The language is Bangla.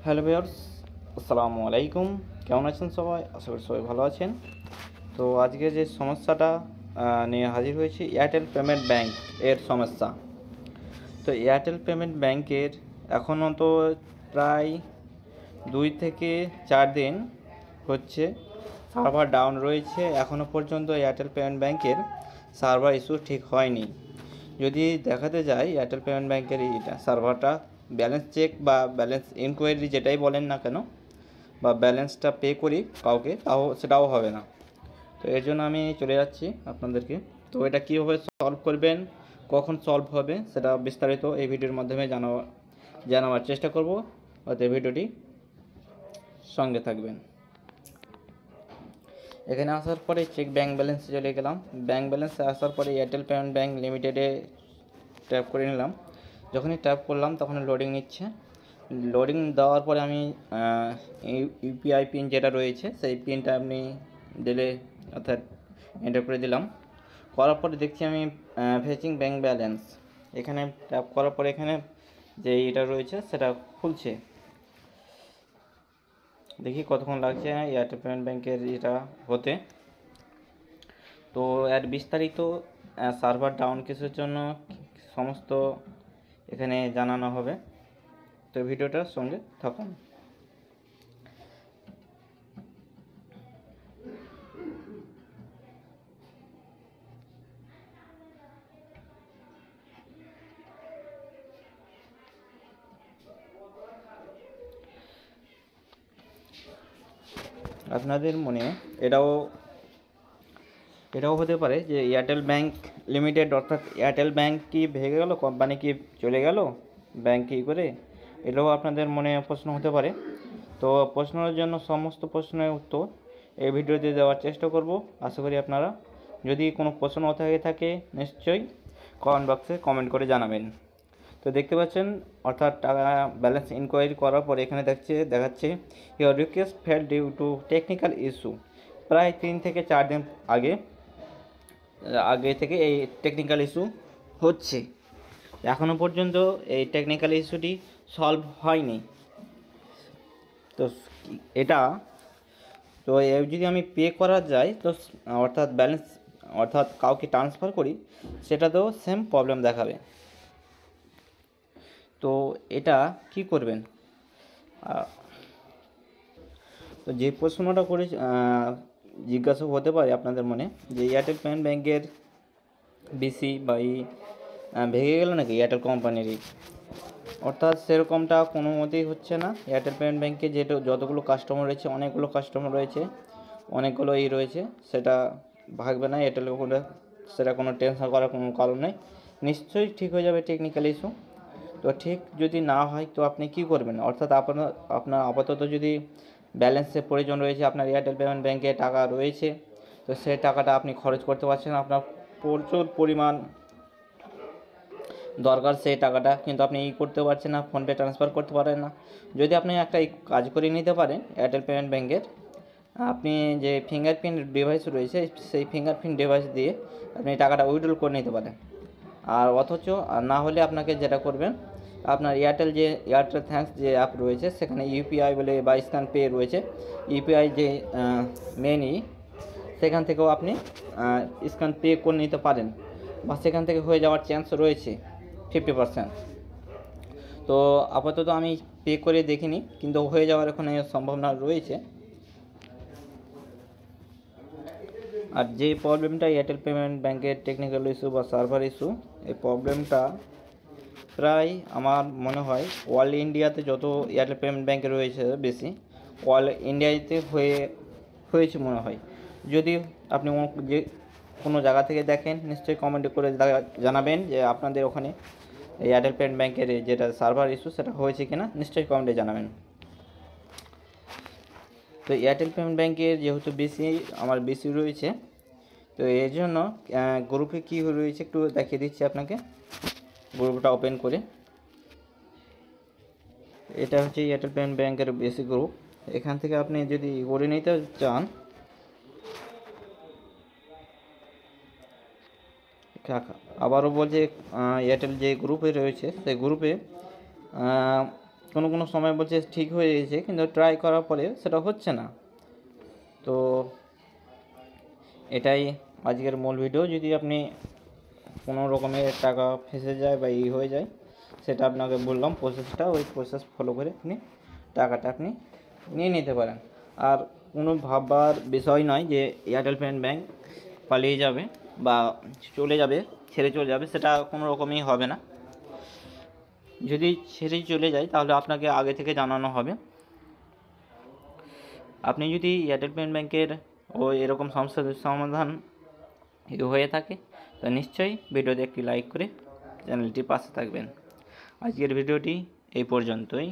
হ্যালো ভিউয়ার্স, আসসালামু আলাইকুম। কেমন আছেন সবাই? আশা করি সবাই ভালো আছেন। তো আজকে যে সমস্যাটা নিয়ে হাজির হয়েছি, এয়ারটেল পেমেন্ট ব্যাংক এর সমস্যা। তো এয়ারটেল পেমেন্ট ব্যাংকের এখনও তো প্রায় 2 থেকে 4 দিন হচ্ছে সার্ভার ডাউন রয়েছে। এখনও পর্যন্ত এয়ারটেল পেমেন্ট ব্যাংকের সার্ভার ইস্যু ঠিক হয়নি। যদি দেখাতে যাই এয়ারটেল পেমেন্ট ব্যাংকের এইটা সার্ভারটা ব্যালেন্স চেক বা ব্যালেন্স ইনকোয়ারি যেটাই বলেন না কেন, বা ব্যালেন্সটা পে করি কাউকে, সেটাও হবে না। তো এর জন্য আমি চলে যাচ্ছি আপনাদেরকে। তো এটা কীভাবে সলভ করবেন, কখন সলভ হবে, সেটা বিস্তারিত এই ভিডিওর মাধ্যমে জানাবার চেষ্টা করব। অতএব ভিডিওটি সঙ্গে থাকবেন। এখানে আসার পরে চেক ব্যাঙ্ক ব্যালেন্সে চলে গেলাম। ব্যাঙ্ক ব্যালেন্সে আসার পরে এয়ারটেল পেমেন্ট ব্যাঙ্ক লিমিটেডে ট্যাপ করে নিলাম। যখনই ট্যাপ করলাম তখন লোডিং নিচ্ছে। লোডিং দেওয়ার পরে আমি ইউপিআই পিন যেটা রয়েছে সেই পিনটা আপনি দিলে, অর্থাৎ এন্টার করে দিলাম। করার পরে দেখছি আমি ফেচিং ব্যাঙ্ক ব্যালেন্স, এখানে ট্যাপ করার পরে এখানে যে এটা রয়েছে সেটা খুলছে। দেখি কতক্ষণ লাগছে এয়ারটেল পেমেন্ট ব্যাঙ্কের এটা হতে। তো এর বিস্তারিত সার্ভার ডাউন কিসের জন্য সমস্ত এখানে জানানো হবে। তো ভিডিওটার সঙ্গে থাকুন। আপনাদের মনে এটাও হতে পারে যে এয়ারটেল ব্যাংক লিমিটেড, অর্থাৎ এয়ারটেল ব্যাংক কি ভেঙে গেল, কোম্পানি কি চলে গেল, ব্যাংক কী করে, এটাও আপনাদের মনে প্রশ্ন হতে পারে। তো প্রশ্নের জন্য সমস্ত প্রশ্নের উত্তর এই ভিডিওতে দেওয়ার চেষ্টা করব। আশা করি আপনারা, যদি কোনো প্রশ্ন হয়ে থাকে নিশ্চয়ই কমেন্ট বক্সে কমেন্ট করে জানাবেন। তো দেখতে পাচ্ছেন, অর্থাৎ টাকা ব্যালেন্স ইনকোয়ারি করার পরে এখানে দেখাচ্ছে your request fail due to technical issue. প্রায় 3 থেকে 4 দিন আগে থেকে এই টেকনিক্যাল ইস্যু হচ্ছে। এখনও পর্যন্ত এই টেকনিক্যাল ইস্যুটি সলভ হয়নি। তো এটা তো যদি আমি পে করা যায়, তো অর্থাৎ ব্যালেন্স, অর্থাৎ কাউকে ট্রান্সফার করি, সেটাতেও সেম প্রবলেম দেখাবে। তো এটা কি করবেন? তো যে প্রশ্নটা করে জিজ্ঞাসা হতে পারে আপনাদের মনে, যে এয়ারটেল পেমেন্ট ব্যাংকের বিসি বা ভেঙে গেল নাকি এয়ারটেল কোম্পানিরই, অর্থাৎ সেরকমটা কোনো মতেই হচ্ছে না। এয়ারটেল পেমেন্ট ব্যাংকে যতগুলো কাস্টমার রয়েছে, অনেকগুলো কাস্টমার রয়েছে, অনেকগুলো রয়েছে, সেটা ভাগবে না এয়ারটেল করে, সেটা কোনো টেনশন করার কোনো কারণ নেই। নিশ্চয়ই ঠিক হয়ে যাবে টেকনিক্যাল ইস্যু। তো ঠিক যদি না হয় তো আপনি কি করবেন? অর্থাৎ আপনার আপাতত যদি ব্যালেন্সের প্রয়োজন রয়েছে, আপনার এয়ারটেল পেমেন্ট ব্যাংকে টাকা রয়েছে, তো সেই টাকাটা আপনি খরচ করতে পারছেন, আপনার প্রচুর পরিমাণ দরকার সেই টাকাটা, কিন্তু আপনি করতে পারছেন না, ফোনপে ট্রান্সফার করতে পারেন না। যদি আপনি একটা কাজ করে নিতে পারেন এয়ারটেল পেমেন্ট ব্যাংকের, আপনি যে ফিঙ্গারপ্রিন্ট ডিভাইস রয়েছে সেই ফিঙ্গারপ্রিন্ট ডিভাইস দিয়ে আপনি টাকাটা উইথড্র করে নিতে পারেন। আর না হলে আপনাকে যেটা করবেন, আপনার এয়ারটেল থ্যাঙ্কস যে অ্যাপ রয়েছে, সেখানে ইউপিআই বলে বা স্ক্যান পে রয়েছে, ইউপিআই যে মেনই, সেখান থেকেও আপনি স্ক্যান পে করে নিতে পারেন, বা সেখান থেকে হয়ে যাওয়ার চান্স রয়েছে 50%। তো আপাতত আমি পে করে দেখিনি, কিন্তু হয়ে যাওয়ার ওখানে সম্ভাবনা রয়েছে। আর যে প্রবলেমটা এয়ারটেল পেমেন্ট ব্যাংকের টেকনিক্যাল ইস্যু বা সার্ভার ইস্যু, এই প্রবলেমটা প্রায় আমার মনে হয় অল ইন্ডিয়াতে যত এয়ারটেল পেমেন্ট ব্যাংকে রয়েছে বেশি, অল ইন্ডিয়াতে হয়েছে মনে হয়। যদি আপনি যে কোনো জায়গা থেকে দেখেন, নিশ্চয়ই কমেন্ট করে জানাবেন যে আপনাদের ওখানে এয়ারটেল পেমেন্ট ব্যাংকের যেটা সার্ভার ইস্যু সেটা হয়েছে কিনা, নিশ্চয়ই কমেন্টে জানাবেন। তো এয়ারটেল পেমেন্ট ব্যাংকের যেহেতু আমার বেশি রয়েছে, তো এর জন্য গ্রুপে কী রয়েছে একটু দেখিয়ে দিচ্ছি আপনাকে। গ্রুপটা ওপেন করে, এটা হচ্ছে এয়ারটেল পেমেন্ট ব্যাংকের বেসিক গ্রুপ। এখান থেকে আপনি যদি করে নিতে চান, আবারও বলছে এয়ারটেল যে গ্রুপে রয়েছে সেই গ্রুপে কোনো কোনো সময় বলছে ঠিক হয়ে গেছে, কিন্তু ট্রাই করার পরে সেটা হচ্ছে না। তো এটাই আজকের মূল ভিডিও। যদি আপনি কোনো রকমের টাকা ফেঁসে যায় বা হয়ে যায়, সেটা আপনাকে বললাম প্রসেসটা, ওই প্রসেস ফলো করে আপনি টাকাটা আপনি নিয়ে নিতে পারেন। আর কোনো ভাববার বিষয় নয় যে এয়ারটেল পেমেন্ট ব্যাঙ্ক পালিয়ে যাবে বা চলে যাবে, ছেড়ে চলে যাবে, সেটা কোনো রকমই হবে না। যদি ছেড়ে চলে যায় তাহলে আপনাকে আগে থেকে জানানো হবে। আপনি যদি এয়ারটেল পেমেন্ট ব্যাঙ্কের ও এরকম সমস্যার সমাধান হয়ে থাকে তো নিশ্চয়ই ভিডিওতে একটি লাইক করে চ্যানেলটির পাশে থাকবেন। আজকের ভিডিওটি এই পর্যন্তই।